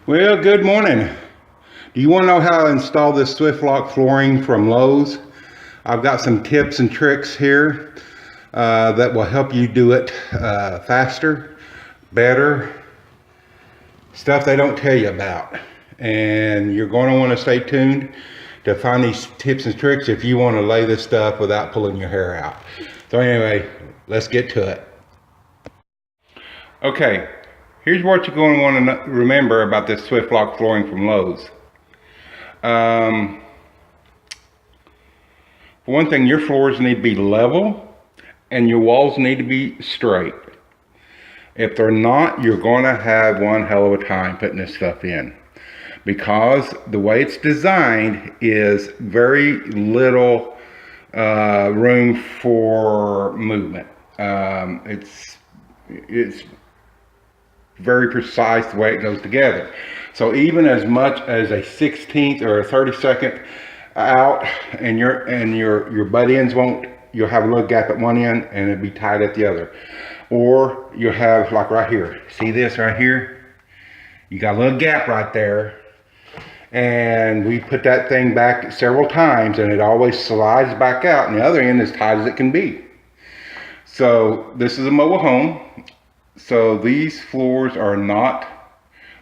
Well, good morning. Do you want to know how to install this SwiftLock flooring from Lowe's? I've got some tips and tricks here that will help you do it faster, better, stuff they don't tell you about. And you're going to want to stay tuned to find these tips and tricks if you want to lay this stuff without pulling your hair out. So anyway, let's get to it. Okay. Here's what you're going to want to remember about this SwiftLock flooring from Lowe's. For one thing, your floors need to be level and your walls need to be straight. If they're not, you're going to have one hell of a time putting this stuff in, because the way it's designed is very little room for movement. It's very precise the way it goes together. So even as much as a 16th or a 32nd out, and your butt ends you'll have a little gap at one end and it'll be tight at the other. Or you'll have, like right here, see this right here? You got a little gap right there, and we put that thing back several times and it always slides back out, and the other end is tight as it can be. So this is a mobile home. So these floors are not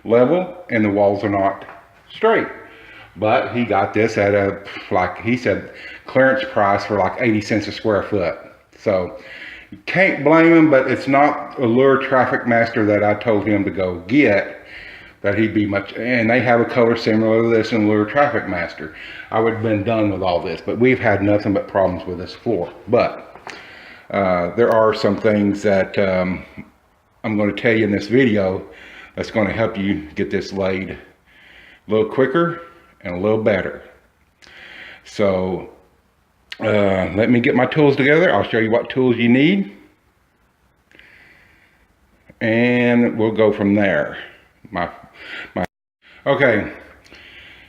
level and the walls are not straight. But he got this at a, like he said, clearance price for like 80 cents a square foot. So you can't blame him, but it's not a Lure Traffic Master that I told him to go get, that he'd be much, and they have a color similar to this in Lure Traffic Master. I would have been done with all this, but we've had nothing but problems with this floor. But there are some things that I'm going to tell you in this video that's going to help you get this laid a little quicker and a little better. So let me get my tools together. I'll show you what tools you need, and we'll go from there. Okay,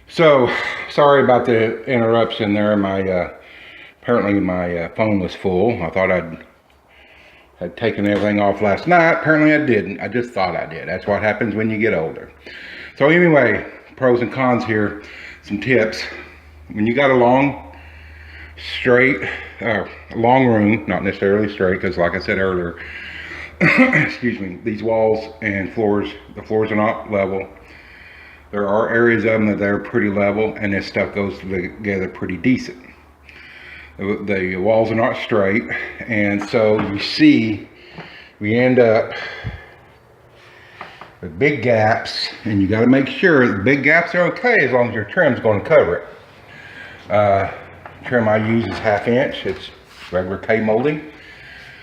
so sorry about the interruption there. Apparently my phone was full. I thought I'd taken everything off last night. Apparently I didn't. I just thought I did. That's what happens when you get older. So anyway, pros and cons here, some tips. When you got a long, straight, long room, not necessarily straight, because like I said earlier, excuse me, these walls and floors, the floors are not level. There are areas of them that they're pretty level, and this stuff goes together pretty decent. The walls are not straight, and so you see we end up with big gaps, and you got to make sure the big gaps are okay as long as your trim's going to cover it. Trim I use is 1/2 inch. It's regular K molding,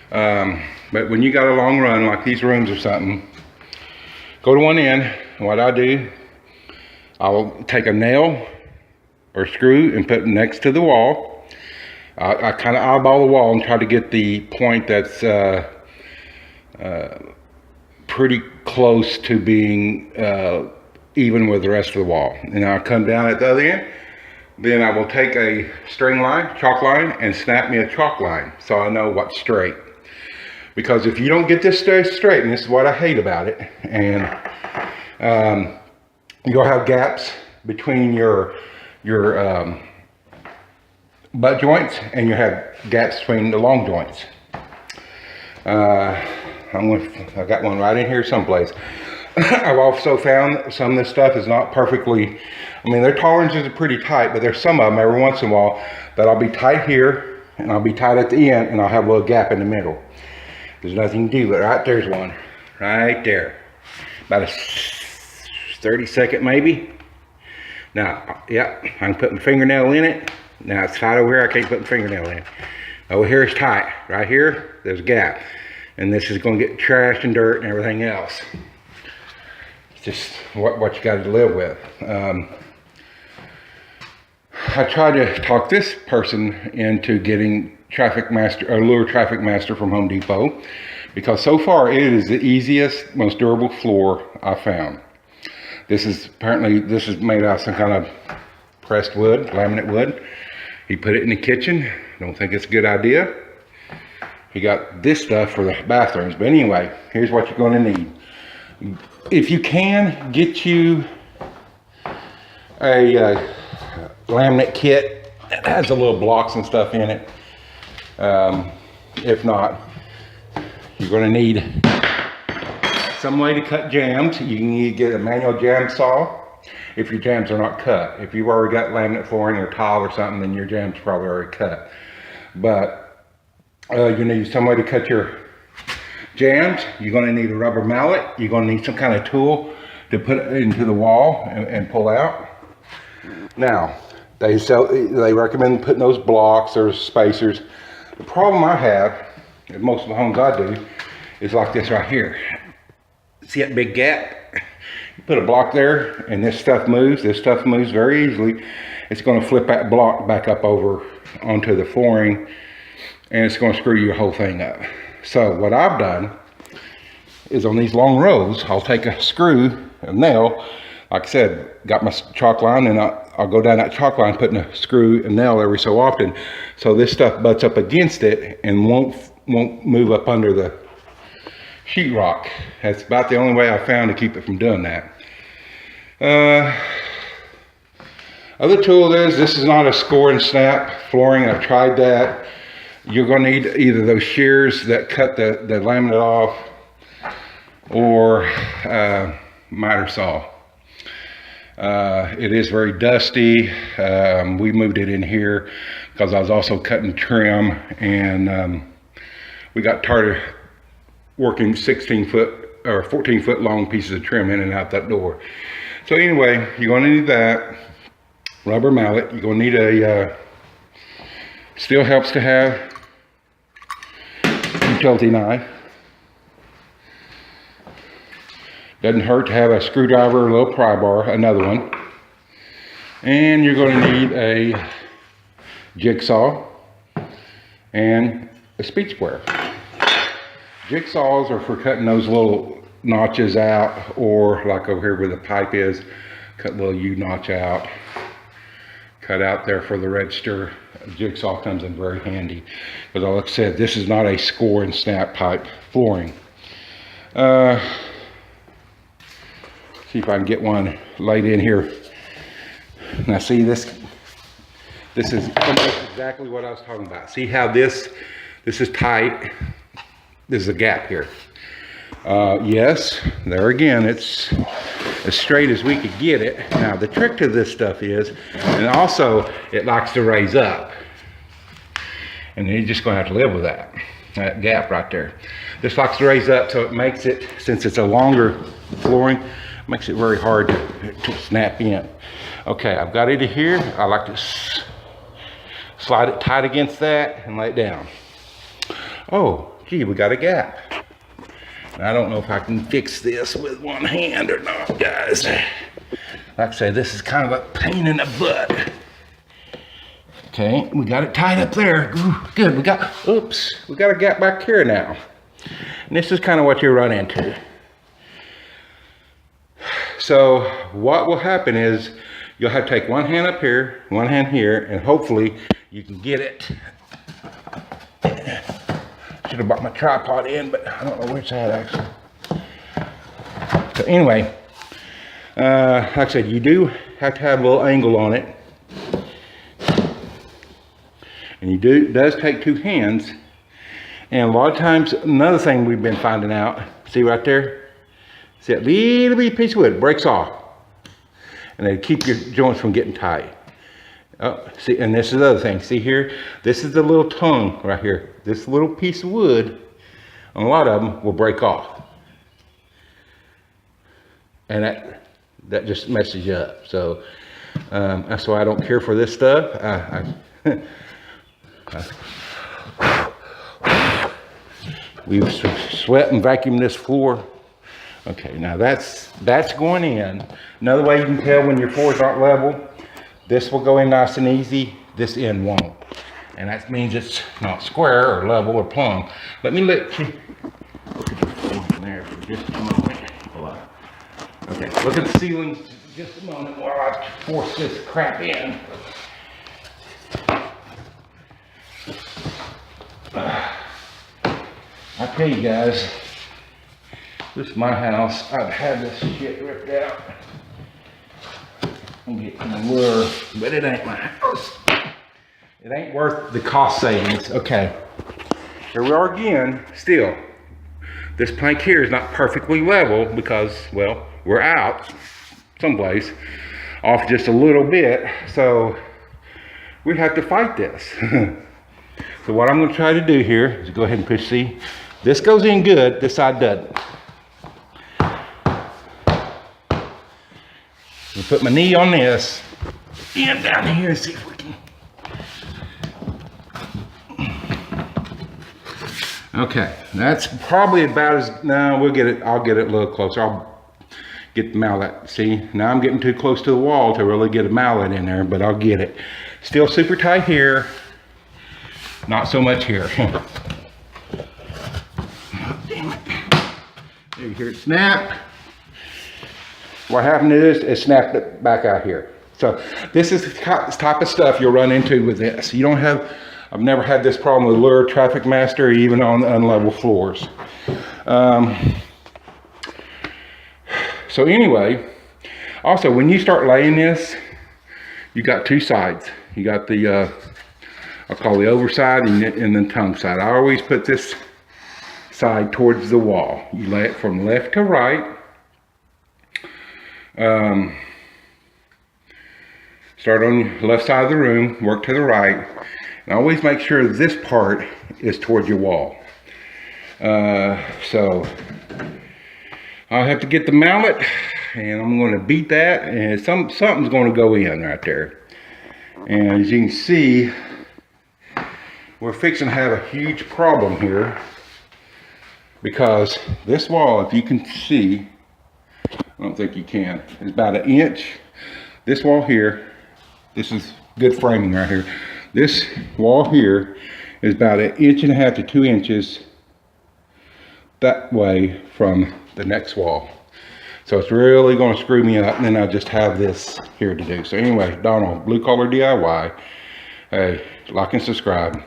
but when you got a long run like these rooms or something, go to one end, and what I do, I'll take a nail or screw and put it next to the wall. I kind of eyeball the wall and try to get the point that's pretty close to being even with the rest of the wall. And I'll come down at the other end. Then I will take a string line, chalk line, and snap me a chalk line so I know what's straight. Because if you don't get this straight, and this is what I hate about it, and you'll have gaps between your butt joints, and you have gaps between the long joints. I got one right in here someplace. I've also found some of this stuff is not perfectly, I mean, their tolerances are pretty tight, but there's some of them every once in a while that I'll be tight here and I'll be tight at the end, and I'll have a little gap in the middle. There's nothing to do, but right there's one right there, about a 30-second maybe. Now, yeah, I can put my fingernail in it. Now it's tight over here, I can't put my fingernail in. Over here it's tight. Right here, there's a gap. And this is going to get trash and dirt and everything else. It's just what you got to live with. I tried to talk this person into getting Lure Traffic Master from Home Depot, because so far it is the easiest, most durable floor I found. This is made out of some kind of pressed wood, laminate wood. He put it in the kitchen. Don't think it's a good idea. He got this stuff for the bathrooms. But anyway, here's what you're going to need. If you can, get you laminate kit. It has a little blocks and stuff in it. If not, you're going to need some way to cut jams. You can either get a manual jam saw if your jams are not cut. If you've already got laminate flooring or tile or something, then your jam's probably already cut. But you need some way to cut your jams. You're going to need a rubber mallet. You're going to need some kind of tool to put it into the wall and pull out. Now, they recommend putting those blocks or spacers. The problem I have, at most of the homes I do, is like this right here. See that big gap? You put a block there and this stuff moves. This stuff moves very easily. It's going to flip that block back up over onto the flooring and it's going to screw your whole thing up. So what I've done is on these long rows, I'll take a screw, a nail, like I said, got my chalk line, and I'll go down that chalk line putting a screw and nail every so often, so this stuff butts up against it and won't move up under the sheetrock. That's about the only way I found to keep it from doing that. Other tool is, this is not a score and snap flooring. I've tried that. You're going to need either those shears that cut the laminate off or miter saw. It is very dusty. We moved it in here because I was also cutting trim, and we got tired of working 16-foot or 14-foot long pieces of trim in and out that door. So anyway, you're going to need that rubber mallet. You're going to need a still helps to have utility knife. Doesn't hurt to have a screwdriver, a little pry bar, another one. And you're going to need a jigsaw and a speed square. Jigsaws are for cutting those little notches out, or like over here where the pipe is, cut a little U-notch out. Cut out there for the register. A jigsaw comes in very handy. But like I said, this is not a score and snap pipe flooring. See if I can get one laid in here. Now see, this is exactly what I was talking about. See how this is tight? There's a gap here. Yes, there again, it's as straight as we could get it. Now the trick to this stuff is, and also it likes to raise up. And you're just gonna have to live with that gap right there. This likes to raise up, so it makes it, since it's a longer flooring, makes it very hard to snap in. Okay, I've got it here. I like to slide it tight against that and lay it down. Oh, gee, we got a gap. I don't know if I can fix this with one hand or not, guys. Like I say, this is kind of a pain in the butt. Okay, we got it tied up there. Ooh, good, we got a gap back here now. And this is kind of what you run into. So what will happen is you'll have to take one hand up here, one hand here, and hopefully you can get it. Should have brought my tripod in, but I don't know where it's at actually. So anyway, like I said, you do have to have a little angle on it. And it does take two hands. And a lot of times, another thing we've been finding out, see right there? See that little bitty piece of wood breaks off. And they keep your joints from getting tight. Oh, see, and this is the other thing. See here? This is the little tongue right here. This little piece of wood, a lot of them will break off. And that just messes you up. So that's why I don't care for this stuff. We've sweat and vacuumed this floor. Okay, now that's going in. Another way you can tell when your floors aren't level, this will go in nice and easy, this end won't. And that means it's not square or level or plumb. Let me look at the floor there for just a moment. Okay, look at the ceilings just a moment while I force this crap in. I tell you guys, this is my house. I've had this shit ripped out. I'm gonna get but it ain't my house. It ain't worth the cost savings. Okay, here we are again. Still, this plank here is not perfectly level because, well, we're out someplace off just a little bit, so we have to fight this. So what I'm going to try to do here is go ahead and push C. This goes in good, this side doesn't. I'll put my knee on this and down here and see if we can. Okay, that's probably about as, no, we'll get it, I'll get it a little closer. I'll get the mallet. See, now I'm getting too close to the wall to really get a mallet in there, but I'll get it. Still super tight here, not so much here. Oh, damn it. There you hear it snap. What happened is it snapped it back out here. So this is the type of stuff you'll run into with this. You don't have, I've never had this problem with Lure, Traffic Master, even on unlevel floors. So anyway, also when you start laying this, you got two sides. You got the, I'll call the overside and the tongue side. I always put this side towards the wall. You lay it from left to right. Start on the left side of the room, work to the right, and always make sure this part is towards your wall. So I'll have to get the mallet, and I'm going to beat that, and something's going to go in right there. And as you can see, we're fixing to have a huge problem here, because this wall, if you can see, I don't think you can, it's about an inch. This wall here, this is good framing right here. This wall here is about 1.5 inches to 2 inches that way from the next wall. So it's really going to screw me up, and then I just have this here to do. So anyway, Donald, Blue Collar DIY. Hey, like and subscribe.